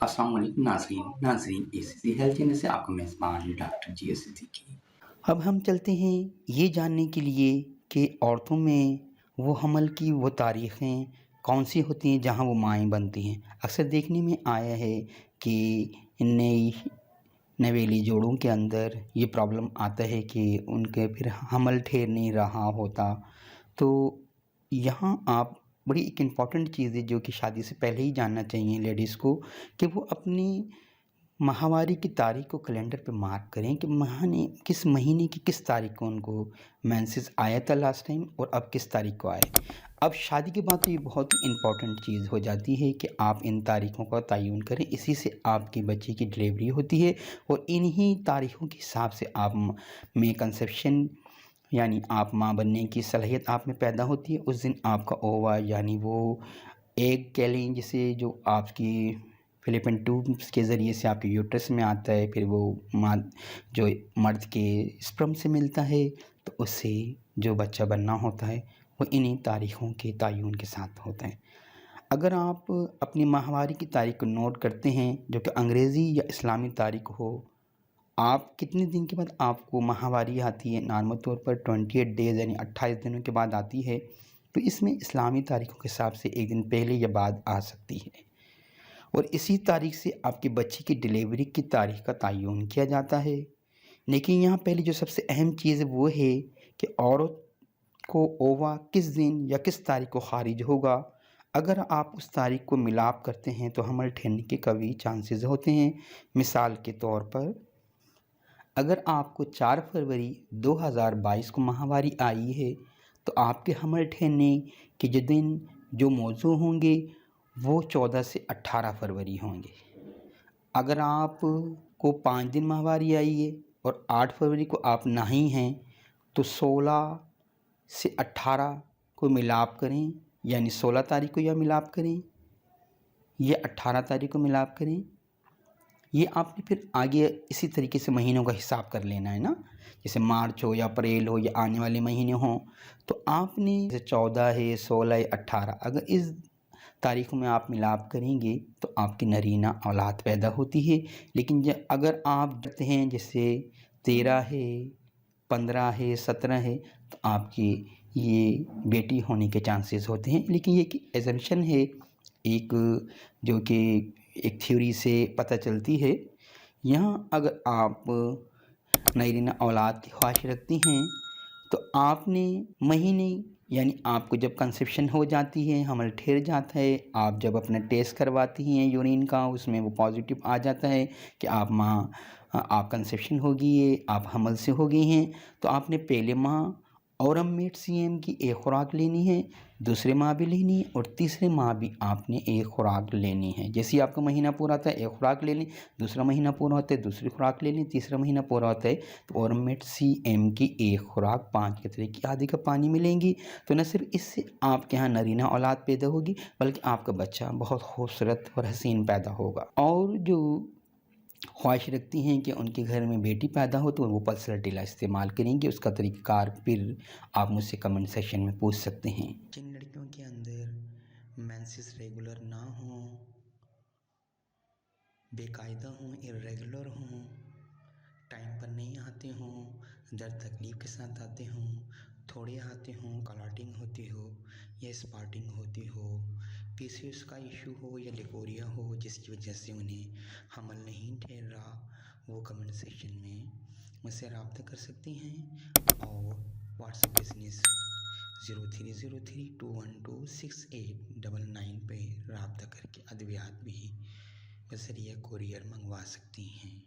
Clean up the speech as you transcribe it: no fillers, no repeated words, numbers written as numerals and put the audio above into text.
अस्सलाम वालेकुम नाज़रीन एसीसी हेल्थ चैनल से आपका मेज़बान डॉक्टर जी सिद्दीकी। अब हम चलते हैं ये जानने के लिए कि औरतों में वो हमल की वो तारीख़ें कौन-सी होती हैं जहाँ वो माएँ बनती हैं। अक्सर देखने में आया है कि नई नवेली जोड़ों के अंदर ये प्रॉब्लम आता है कि उनके फिर हमल ठहर नहीं रहा होता। तो यहाँ आप बड़ी एक इम्पॉर्टेंट चीज़ है जो कि शादी से पहले ही जानना चाहिए लेडीज़ को कि वो अपनी माहवारी की तारीख को कैलेंडर पे मार्क करें कि किस महीने की किस तारीख को उनको मेंसेस आया था लास्ट टाइम और अब किस तारीख को आए। अब शादी के बाद तो ये बहुत ही इम्पॉर्टेंट चीज़ हो जाती है कि आप इन तारीखों का तयन करें, इसी से आपके बच्चे की डिलीवरी होती है और इन्हीं तारीखों के हिसाब से आप में कंसेप्शन यानी आप माँ बनने की सलाहियत आप में पैदा होती है। उस दिन आपका ओवा यानी वो एग कह लें जिसे जो आपकी फ़िलिपिन ट्यूब्स के ज़रिए से आपके यूट्रस में आता है, फिर वो माँ जो मर्द के स्पर्म से मिलता है, तो उससे जो बच्चा बनना होता है, वो इन्हीं तारीख़ों के तयन के साथ होता है। अगर आप अपनी माहवारी की तारीख़ को नोट करते हैं, जो कि अंग्रेज़ी या इस्लामी तारीख़ हो, आप कितने दिन के बाद आपको माहवारी आती है, नॉर्मल तौर पर 28 डेज़ यानी 28 दिनों के बाद आती है, तो इसमें इस्लामी तारीख़ों के हिसाब से 1 दिन पहले या बाद आ सकती है। और इसी तारीख से आपके बच्चे की डिलीवरी की तारीख का तयन किया जाता है। लेकिन यहाँ पहले जो सबसे अहम चीज़ है वो है कि औरत को ओवा किस दिन या किस तारीख को ख़ारिज होगा। अगर आप उस तारीख को मिलाप करते हैं तो हमल ठहरने के कभी चांसेस होते हैं। मिसाल के तौर पर अगर आपको 4 फरवरी 2022 को माहवारी आई है तो आपके हमल ठहरने के जो दिन जो मौजू होंगे वो 14 से 18 फरवरी होंगे। अगर आपको 5 दिन माहवारी आई है और 8 फरवरी को आप नहीं हैं तो 16 से 18 को मिलाप करें, यानी 16 तारीख को या मिलाप करें या 18 तारीख को मिलाप करें। ये आपने फिर आगे इसी तरीके से महीनों का हिसाब कर लेना है ना, जैसे मार्च हो या अप्रैल हो या आने वाले महीने हों, तो आपने जैसे 14 है, 16 है, 18 अगर इस तारीख़ों में आप मिलाप करेंगे तो आपकी नरीना औलाद पैदा होती है। लेकिन अगर आप देखते हैं जैसे 13 है, 15 है, 17 है तो आपकी ये बेटी होने के चांसेस होते हैं। लेकिन ये एक असम्पशन है, एक जो कि एक थ्योरी से पता चलती है। यहाँ अगर आप नरीना औलाद की ख्वाहिश रखती हैं तो आपने महीने यानी आपको जब कंसेप्शन हो जाती है, हमल ठहर जाता है, आप जब अपना टेस्ट करवाती हैं यूरिन का उसमें वो पॉजिटिव आ जाता है कि आप कंसेप्शन हो गई है, आप हमल से हो गई हैं, तो आपने पहले माह औरमेट सीएम की एक खुराक लेनी है, दूसरे माह भी लेनी है और तीसरे माह भी आपने एक खुराक लेनी है। जैसे ही आपका महीना पूरा होता है एक खुराक ले लें, दूसरा महीना पूरा होता है दूसरी खुराक ले लें, तीसरा महीना पूरा होता है तो औरमेट सीएम की एक खुराक 5 कतरे की आधी कप पानी में लेंगी। तो न सिर्फ इससे आपके यहाँ नरीना औलाद पैदा होगी बल्कि आपका बच्चा बहुत खूबसूरत और हसीन पैदा होगा। और जो ख्वाहिश रखती हैं कि उनके घर में बेटी पैदा हो तो वो पल्सर टीला इस्तेमाल करेंगे, उसका तरीक़ाकार फिर आप मुझसे कमेंट सेक्शन में पूछ सकते हैं। जिन लड़कियों के अंदर मेंसेस रेगुलर ना हों, बेकायदा हों, इर्रेगुलर हों, टाइम पर नहीं आते हों, दर्द तकलीफ़ के साथ आते हों, थोड़े आते हों, क्लॉटिंग होती हो या स्पॉटिंग होती हो, पीसीओएस का इशू हो या लिकोरिया हो जिसकी वजह से उन्हें हमल नहीं ठहर रहा, वो कमेंट सेक्शन में मुझसे रब्ता कर सकती हैं और व्हाट्सएप बिज़नेस 0303212689 पे रब्ता करके अद्वियात भी बसरिया कुरियर मंगवा सकती हैं।